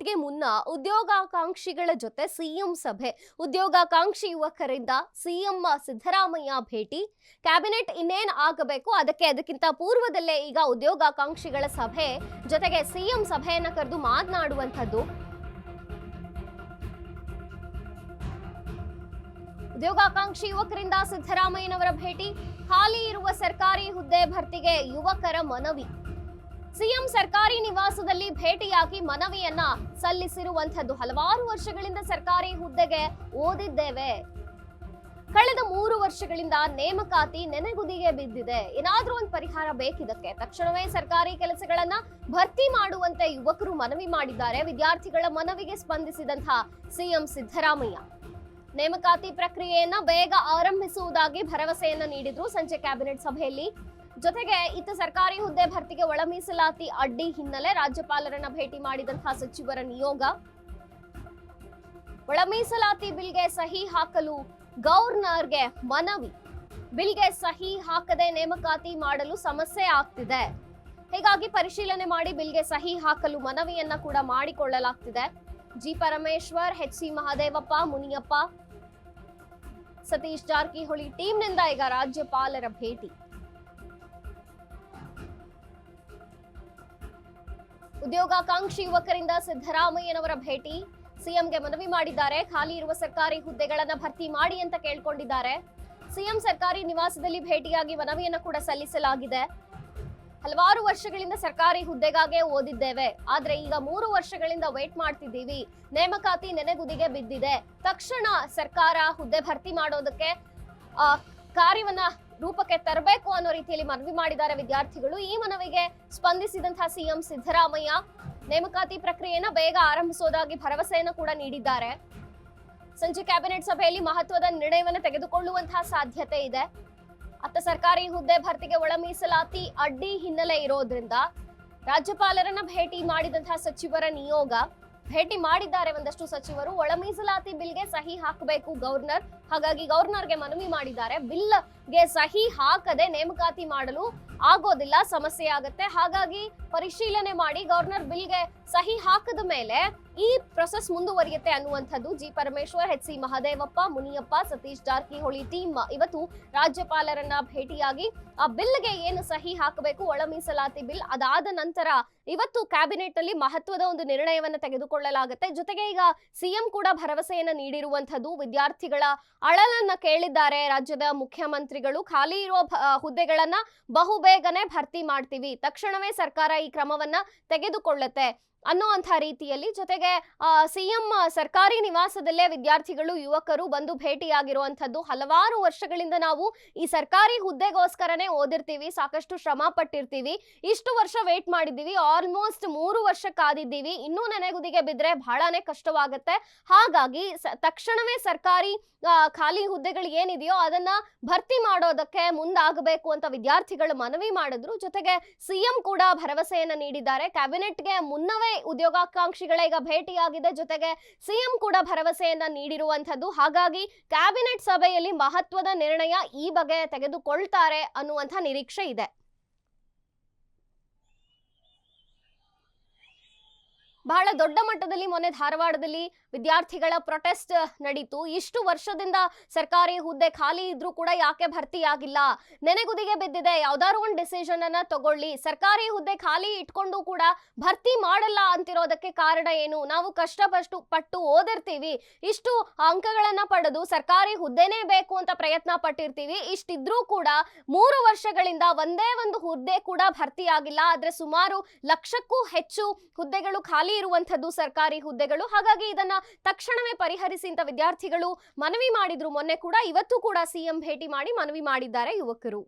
ಕ್ಯಾಬಿನೆಟ್ಗೆ ಮುನ್ನ ಉದ್ಯೋಗಾಕಾಂಕ್ಷಿಗಳ ಜೊತೆ ಸಿಎಂ ಸಭೆ. ಉದ್ಯೋಗಾಕಾಂಕ್ಷಿ ಯುವಕರಿಂದ ಸಿಎಂ ಸಿದ್ದರಾಮಯ್ಯ ಭೇಟಿ. ಕ್ಯಾಬಿನೆಟ್ ಇನ್ನೇನ್ ಆಗಬೇಕು ಅದಕ್ಕಿಂತ ಪೂರ್ವದಲ್ಲೇ ಈಗ ಉದ್ಯೋಗಾಕಾಂಕ್ಷಿಗಳ ಸಭೆ ಜೊತೆಗೆ ಸಿಎಂ ಸಭೆಯನ್ನ ಕರೆದು ಮಾತನಾಡುವಂತದ್ದು. ಉದ್ಯೋಗಾಕಾಂಕ್ಷಿ ಯುವಕರಿಂದ ಸಿದ್ದರಾಮಯ್ಯನವರ ಭೇಟಿ. ಖಾಲಿ ಇರುವ ಸರ್ಕಾರಿ ಹುದ್ದೆ ಭರ್ತಿಗೆ ಯುವಕರ ಮನವಿ. ಸಿಎಂ ಸರ್ಕಾರಿ ನಿವಾಸದಲ್ಲಿ ಭೇಟಿಯಾಗಿ ಮನವಿಯನ್ನ ಸಲ್ಲಿಸಿರುವಂತದ್ದು. ಹಲವಾರು ವರ್ಷಗಳಿಂದ ಸರ್ಕಾರಿ ಹುದ್ದೆಗೆ ಓದಿದ್ದೇವೆ, ಕಳೆದ 3 ವರ್ಷಗಳಿಂದ ನೇಮಕಾತಿ ನೆನೆಗುದಿಗೆ ಬಿದ್ದಿದೆ, ಏನಾದ್ರೂ ಒಂದು ಪರಿಹಾರ ಬೇಕಿದಕ್ಕೆ. ತಕ್ಷಣವೇ ಸರ್ಕಾರಿ ಕೆಲಸಗಳನ್ನ ಭರ್ತಿ ಮಾಡುವಂತೆ ಯುವಕರು ಮನವಿ ಮಾಡಿದ್ದಾರೆ. ವಿದ್ಯಾರ್ಥಿಗಳ ಮನವಿಗೆ ಸ್ಪಂದಿಸಿದಂತಹ ಸಿಎಂ ಸಿದ್ದರಾಮಯ್ಯ ನೇಮಕಾತಿ ಪ್ರಕ್ರಿಯೆಯನ್ನ ಬೇಗ ಆರಂಭಿಸುವುದಾಗಿ ಭರವಸೆಯನ್ನ ನೀಡಿದ್ರು ಸಂಜೆ ಕ್ಯಾಬಿನೆಟ್ ಸಭೆಯಲ್ಲಿ. ಜೊತೆಗೆ ಇತ್ತ ಸರ್ಕಾರಿ ಹುದ್ದೆ ಭರ್ತಿಗೆ ಒಳ ಮೀಸಲಾತಿ ಅಡ್ಡಿ ಹಿನ್ನೆಲೆ ರಾಜ್ಯಪಾಲರನ್ನ ಭೇಟಿ ಮಾಡಿದಂತಹ ಸಚಿವರ ನಿಯೋಗ. ಒಳ ಮೀಸಲಾತಿ ಬಿಲ್ಗೆ ಸಹಿ ಹಾಕಲು ಗವರ್ನರ್ಗೆ ಮನವಿ. ಬಿಲ್ಗೆ ಸಹಿ ಹಾಕದೆ ನೇಮಕಾತಿ ಮಾಡಲು ಸಮಸ್ಯೆ ಆಗ್ತಿದೆ, ಹೀಗಾಗಿ ಪರಿಶೀಲನೆ ಮಾಡಿ ಬಿಲ್ಗೆ ಸಹಿ ಹಾಕಲು ಮನವಿಯನ್ನ ಕೂಡ ಮಾಡಿಕೊಳ್ಳಲಾಗ್ತಿದೆ. ಜಿ ಪರಮೇಶ್ವರ್, ಎಚ್.ಸಿ. ಮಹದೇವಪ್ಪ, ಮುನಿಯಪ್ಪ, ಸತೀಶ್ ಜಾರಕಿಹೊಳಿ ಟೀಮ್ನಿಂದ ಈಗ ರಾಜ್ಯಪಾಲರ ಭೇಟಿ. ಉದ್ಯೋಗಾಕಾಂಕ್ಷಿ ಯುವಕರಿಂದ ಸಿದ್ದರಾಮಯ್ಯನವರ ಭೇಟಿ. ಸಿಎಂಗೆ ಮನವಿ ಮಾಡಿದ್ದಾರೆ. ಖಾಲಿ ಇರುವ ಸರ್ಕಾರಿ ಹುದ್ದೆಗಳನ್ನ ಭರ್ತಿ ಮಾಡಿ ಅಂತ ಕೇಳ್ಕೊಂಡಿದ್ದಾರೆ. ಸಿಎಂ ಸರ್ಕಾರಿ ನಿವಾಸದಲ್ಲಿ ಭೇಟಿಯಾಗಿ ಮನವಿಯನ್ನ ಕೂಡ ಸಲ್ಲಿಸಲಾಗಿದೆ. ಹಲವಾರು ವರ್ಷಗಳಿಂದ ಸರ್ಕಾರಿ ಹುದ್ದೆಗಾಗೆ ಓದಿದ್ದೇವೆ, ಆದ್ರೆ ಈಗ 3 ವರ್ಷಗಳಿಂದ ವೇಟ್ ಮಾಡ್ತಿದ್ದೀವಿ, ನೇಮಕಾತಿ ನೆನೆಗುದಿಗೆ ಬಿದ್ದಿದೆ, ತಕ್ಷಣ ಸರ್ಕಾರ ಹುದ್ದೆ ಭರ್ತಿ ಮಾಡೋದಕ್ಕೆ ಕಾರ್ಯವನ್ನ ರೂಪಕ್ಕೆ ತರಬೇಕು ಅನ್ನೋ ರೀತಿಯಲ್ಲಿ ಮನವಿ ಮಾಡಿದ್ದಾರೆ ವಿದ್ಯಾರ್ಥಿಗಳು. ಈ ಮನವಿಗೆ ಸ್ಪಂದಿಸಿದಂತಹ ಸಿಎಂ ಸಿದ್ದರಾಮಯ್ಯ ನೇಮಕಾತಿ ಪ್ರಕ್ರಿಯೆಯನ್ನ ಬೇಗ ಆರಂಭಿಸುವುದಾಗಿ ಭರವಸೆಯನ್ನು ಕೂಡ ನೀಡಿದ್ದಾರೆ. ಸಂಜೆ ಕ್ಯಾಬಿನೆಟ್ ಸಭೆಯಲ್ಲಿ ಮಹತ್ವದ ನಿರ್ಣಯವನ್ನು ತೆಗೆದುಕೊಳ್ಳುವಂತಹ ಸಾಧ್ಯತೆ ಇದೆ. ಅತ್ತ ಸರ್ಕಾರಿ ಹುದ್ದೆ ಭರ್ತಿಗೆ ಒಳ ಮೀಸಲಾತಿ ಅಡ್ಡಿ ಹಿನ್ನೆಲೆ ಇರೋದ್ರಿಂದ ರಾಜ್ಯಪಾಲರನ್ನ ಭೇಟಿ ಮಾಡಿದಂತಹ ಸಚಿವರ ನಿಯೋಗ ಭೇಟಿ ಮಾಡಿದ್ದಾರೆ. ಒಂದಷ್ಟು ಸಚಿವರು ಒಳ ಮೀಸಲಾತಿ ಬಿಲ್ಗೆ ಸಹಿ ಹಾಕಬೇಕು ಗವರ್ನರ್, ಹಾಗಾಗಿ ಗವರ್ನರ್ಗೆ ಮನವಿ ಮಾಡಿದ್ದಾರೆ. ಬಿಲ್ಗೆ ಸಹಿ ಹಾಕದೆ ನೇಮಕಾತಿ ಮಾಡಲು ಆಗೋದಿಲ್ಲ, ಸಮಸ್ಯೆ ಆಗುತ್ತೆ, ಹಾಗಾಗಿ ಪರಿಶೀಲನೆ ಮಾಡಿ ಗವರ್ನರ್ ಬಿಲ್ಗೆ ಸಹಿ ಹಾಕದ ಮೇಲೆ ಈ ಪ್ರೊಸೆಸ್ ಮುಂದುವರಿಯುತ್ತೆ ಅನ್ನುವಂಥದ್ದು. ಜಿ ಪರಮೇಶ್ವರ್, ಎಚ್.ಸಿ. ಮಹದೇವಪ್ಪ, ಮುನಿಯಪ್ಪ, ಸತೀಶ್ ಜಾರಕಿಹೊಳಿ ಟೀಮ್ ಇವತ್ತು ರಾಜ್ಯಪಾಲರನ್ನ ಭೇಟಿಯಾಗಿ ಆ ಬಿಲ್ಗೆ ಏನು ಸಹಿ ಹಾಕಬೇಕು, ಒಳ ಮೀಸಲಾತಿ ಬಿಲ್, ಅದಾದ ನಂತರ ಇವತ್ತು ಕ್ಯಾಬಿನೆಟ್ ಅಲ್ಲಿ ಮಹತ್ವದ ಒಂದು ನಿರ್ಣಯವನ್ನ ತೆಗೆದುಕೊಳ್ಳಲಾಗುತ್ತೆ. ಜೊತೆಗೆ ಈಗ ಸಿಎಂ ಕೂಡ ಭರವಸೆಯನ್ನ ನೀಡಿರುವಂತದ್ದು. ವಿದ್ಯಾರ್ಥಿಗಳ ಅಳಲನ್ನ ಕೇಳಿದ್ದಾರೆ ರಾಜ್ಯದ ಮುಖ್ಯಮಂತ್ರಿಗಳು. ಖಾಲಿ ಇರುವ ಹುದ್ದೆಗಳನ್ನ ಬಹುಬೇಗನೆ ಭರ್ತಿ ಮಾಡ್ತೀವಿ, ತಕ್ಷಣವೇ ಸರ್ಕಾರ ಈ ಕ್ರಮವನ್ನ ತೆಗೆದುಕೊಳ್ಳುತ್ತೆ ಅನ್ನುವಂಥ ರೀತಿಯಲ್ಲಿ. ಜೊತೆಗೆ ಸಿಎಂ ಸರ್ಕಾರಿ ನಿವಾಸದಲ್ಲೇ ವಿದ್ಯಾರ್ಥಿಗಳು ಯುವಕರು ಬಂದು ಭೇಟಿಯಾಗಿರುವಂಥದ್ದು. ಹಲವಾರು ವರ್ಷಗಳಿಂದ ನಾವು ಈ ಸರ್ಕಾರಿ ಹುದ್ದೆಗೋಸ್ಕರನೇ ಓದಿರ್ತೀವಿ, ಸಾಕಷ್ಟು ಶ್ರಮ ಪಟ್ಟಿರ್ತೀವಿ, ಇಷ್ಟು ವರ್ಷ ವೇಟ್ ಮಾಡಿದ್ದೀವಿ, ಆಲ್ಮೋಸ್ಟ್ 3 ವರ್ಷ ಕಾದಿದ್ದೀವಿ, ಇನ್ನೂ ನೆನೆಗುದಿಗೆ ಬಿದ್ರೆ ಬಹಳನೇ ಕಷ್ಟವಾಗುತ್ತೆ. ಹಾಗಾಗಿ ತಕ್ಷಣವೇ ಸರ್ಕಾರಿ ಖಾಲಿ ಹುದ್ದೆಗಳು ಏನಿದೆಯೋ ಅದನ್ನ ಭರ್ತಿ ಮಾಡೋದಕ್ಕೆ ಮುಂದಾಗಬೇಕು ಅಂತ ವಿದ್ಯಾರ್ಥಿಗಳು ಮನವಿ ಮಾಡಿದ್ರು. ಜೊತೆಗೆ ಸಿಎಂ ಕೂಡ ಭರವಸೆಯನ್ನ ನೀಡಿದ್ದಾರೆ. ಕ್ಯಾಬಿನೆಟ್ಗೆ ಮುನ್ನವೇ ಉದ್ಯೋಗಾಕಾಂಕ್ಷಿಗಳ ಈಗ ಭೇಟಿಯಾಗಿದೆ, ಜೊತೆಗೆ ಸಿಎಂ ಕೂಡ ಭರವಸೆಯನ್ನ ನೀಡಿರುವಂತದ್ದು. ಹಾಗಾಗಿ ಕ್ಯಾಬಿನೆಟ್ ಸಭೆಯಲ್ಲಿ ಮಹತ್ವದ ನಿರ್ಣಯ ಈ ಬಗ್ಗೆ ತೆಗೆದುಕೊಳ್ತಾರೆ ಅನ್ನುವಂಥ ನಿರೀಕ್ಷೆ ಇದೆ. ಬಹಳ ದೊಡ್ಡ ಮಟ್ಟದಲ್ಲಿ ಮೊನ್ನೆ ಧಾರವಾಡದಲ್ಲಿ ವಿದ್ಯಾರ್ಥಿಗಳ ಪ್ರೊಟೆಸ್ಟ್ ನಡೀತು. ಇಷ್ಟು ವರ್ಷದಿಂದ ಸರ್ಕಾರಿ ಹುದ್ದೆ ಖಾಲಿ ಇದ್ರೂ ಕೂಡ ಯಾಕೆ ಭರ್ತಿ ಆಗಿಲ್ಲ, ನೆನೆಗುದಿಗೆ ಬಿದ್ದಿದೆ, ಯಾವ್ದಾದ್ರು ಒಂದು ಡಿಸಿಷನ್ ಅನ್ನ ತಗೊಳ್ಳಿ, ಸರ್ಕಾರಿ ಹುದ್ದೆ ಖಾಲಿ ಇಟ್ಕೊಂಡು ಕೂಡ ಭರ್ತಿ ಮಾಡಲ್ಲ ಅಂತಿರೋದಕ್ಕೆ ಕಾರಣ ಏನು? ನಾವು ಕಷ್ಟಪಟ್ಟು ಓದಿರ್ತೀವಿ, ಇಷ್ಟು ಅಂಕಗಳನ್ನ ಪಡೆದು ಸರ್ಕಾರಿ ಹುದ್ದೆನೇ ಬೇಕು ಅಂತ ಪ್ರಯತ್ನ ಪಟ್ಟಿರ್ತೀವಿ, ಇಷ್ಟಿದ್ರೂ ಕೂಡ 3 ವರ್ಷಗಳಿಂದ ಒಂದೇ ಒಂದು ಹುದ್ದೆ ಕೂಡ ಭರ್ತಿ ಆಗಿಲ್ಲ. ಆದ್ರೆ ಸುಮಾರು 1,00,000ಕ್ಕೂ ಹೆಚ್ಚು ಹುದ್ದೆಗಳು ಖಾಲಿ ಇರುವಂತದ್ದು ಸರ್ಕಾರಿ ಹುದ್ದೆಗಳು. ಹಾಗಾಗಿ ಇದನ್ನ ತಕ್ಷಣವೇ ಪರಿಹರಿಸಿ ಅಂತ ವಿದ್ಯಾರ್ಥಿಗಳು ಮನವಿ ಮಾಡಿದ್ರು ಮೊನ್ನೆ ಕೂಡ. ಇವತ್ತು ಕೂಡ ಸಿಎಂ ಭೇಟಿ ಮಾಡಿ ಮನವಿ ಮಾಡಿದ್ದಾರೆ ಯುವಕರು.